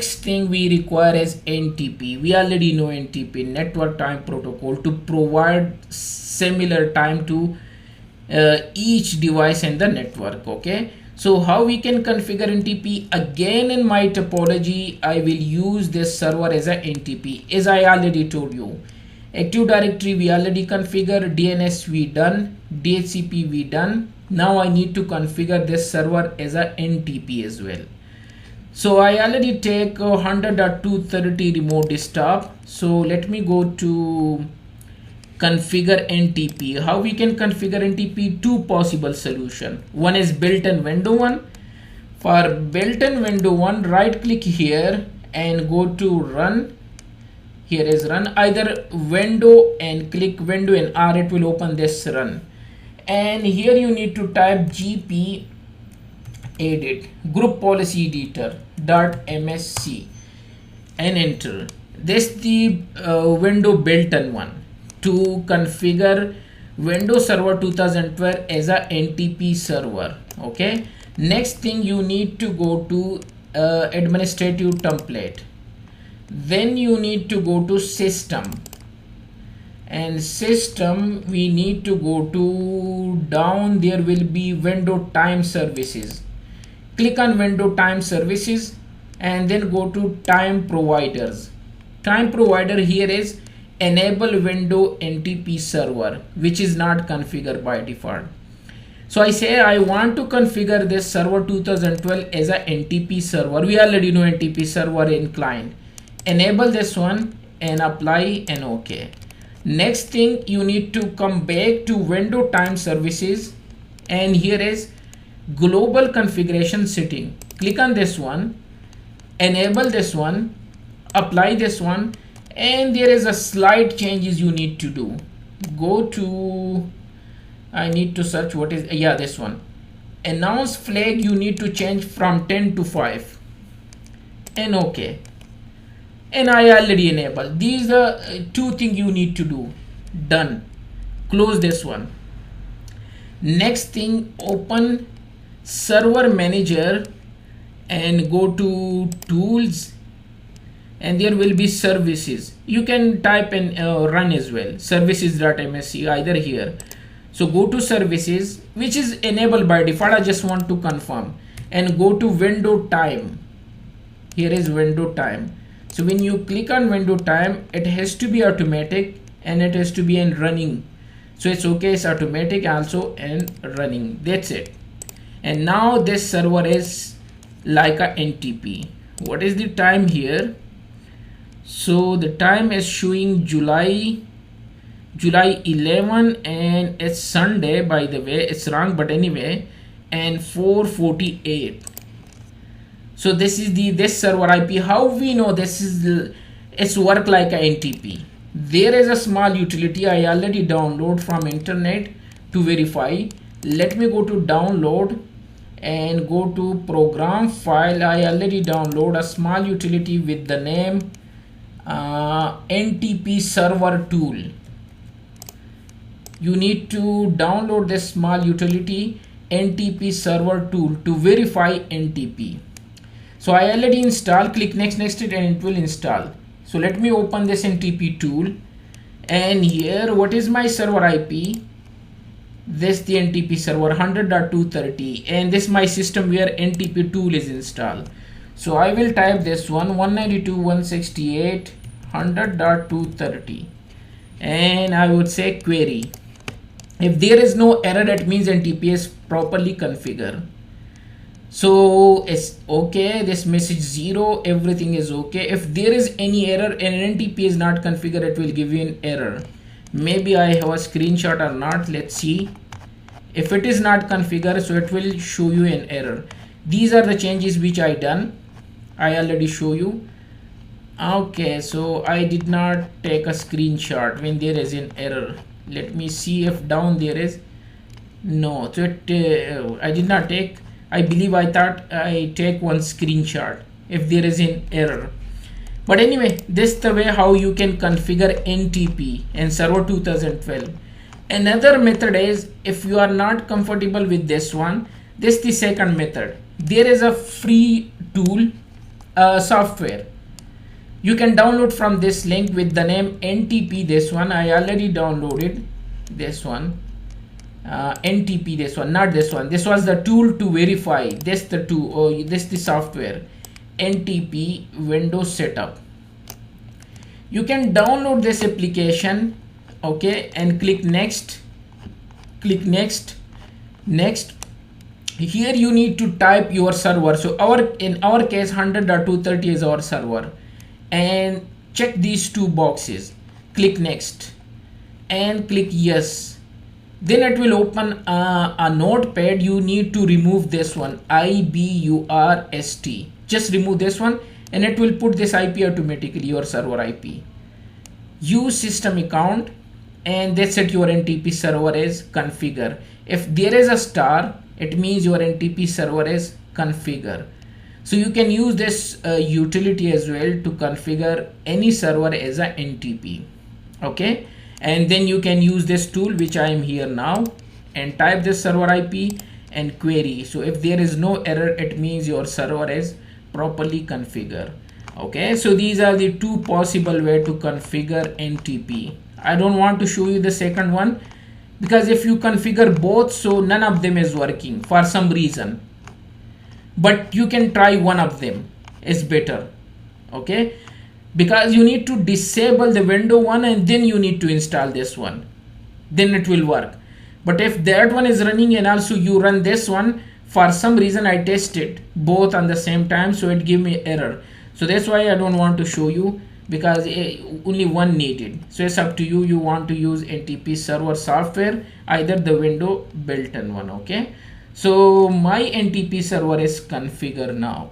Next thing we require is NTP. We already know NTP, network time protocol, to provide similar time to each device in the network. Okay, so how we can configure NTP? Again, in my topology I will use this server as a NTP. As I already told you, Active Directory we already configured, DNS we done, DHCP we done. Now I need to configure this server as a NTP as well. So I already take 100.230 remote desktop. So let me go to configure NTP. How we can configure NTP? Two possible solution. One is built-in window one. For built-in window one, right click here and go to run. Here is run. Either window and click window and R, it will open this run. And here you need to type gp edit group policy editor .msc and enter. This the window built-in one to configure Windows Server 2012 as a NTP server. Okay, next thing you need to go to administrative template, then you need to go to system, and system we need to go to down, there will be window time services. Click on window time services and then go to time providers. Time provider here is enable window NTP server, which is not configured by default. So I say I want to configure this server 2012 as a NTP server. We already know NTP server in client. Enable this one and apply and OK. Next thing, you need to come back to window time services, and here is global configuration setting. Click on this one, enable this one, apply this one, and there is a slight changes you need to do. Go to, I need to search what is, yeah, this one. Announce flag you need to change from 10 to 5 and OK. And I already enabled. These are two things you need to do. Done. Close this one. Next thing, open server manager and go to tools, and there will be services. You can type in run as well, services.msc either here. So go to services, which is enabled by default. I just want to confirm, and go to window time. Here is window time. So when you click on window time, it has to be automatic and it has to be in running. So it's okay, it's automatic also and running. That's it. And now this server is like a NTP. What is the time here? So the time is showing July 11, and it's Sunday, by the way. It's wrong, but anyway, and 4:48. So this is this server IP. How we know this is it's work like a NTP? There is a small utility I already download from internet to verify. Let me go to download and go to program file. I already download a small utility with the name NTP server tool. You need to download this small utility NTP server tool to verify NTP. So I already installed. Click next and it will install. So let me open this NTP tool, and here what is my server IP? This the NTP server 100.230, and this my system where NTP tool is installed. So I will type this one 192.168.100.230, and I would say query. If there is no error, that means NTP is properly configured. So it's okay, this message 0, everything is okay. If there is any error and NTP is not configured, it will give you an error. Maybe I have a screenshot or not. Let's see. If it is not configured, so it will show you an error. These are the changes which I done. I already show you. Okay, so I did not take a screenshot when there is an error. Let me see if down there is no. So it I did not take. I believe I thought I take one screenshot if there is an error. But anyway, this is the way how you can configure NTP and server 2012. Another method is, if you are not comfortable with this one, this is the second method. There is a free tool software. You can download from this link with the name NTP. This one I already downloaded. This one NTP, this one, not this one. This was the tool to verify. This the tool, oh, this the software, NTP Windows Setup. You can download this application, okay, and click next. Click next. Next. Here you need to type your server. So in our case 100.230 is our server, and check these two boxes. Click next and click yes. Then it will open a notepad. You need to remove this one, IBURST. Just remove this one and it will put this IP automatically, your server IP. Use system account and that's it. Your NTP server is configure. If there is a star, it means your NTP server is configure. So you can use this utility as well to configure any server as a NTP. Okay. And then you can use this tool, which I am here now, and type this server IP and query. So if there is no error, it means your server is properly configured. Okay, so these are the two possible way to configure NTP. I don't want to show you the second one because if you configure both, so none of them is working for some reason. But you can try one of them, it's better. Okay, because you need to disable the window one and then you need to install this one, then it will work. But if that one is running and also you run this one, for some reason I tested both on the same time, so it gave me error. So that's why I don't want to show you, because only one needed. So it's up to you. You want to use NTP server software, either the window built-in one. Okay, so my NTP server is configured now.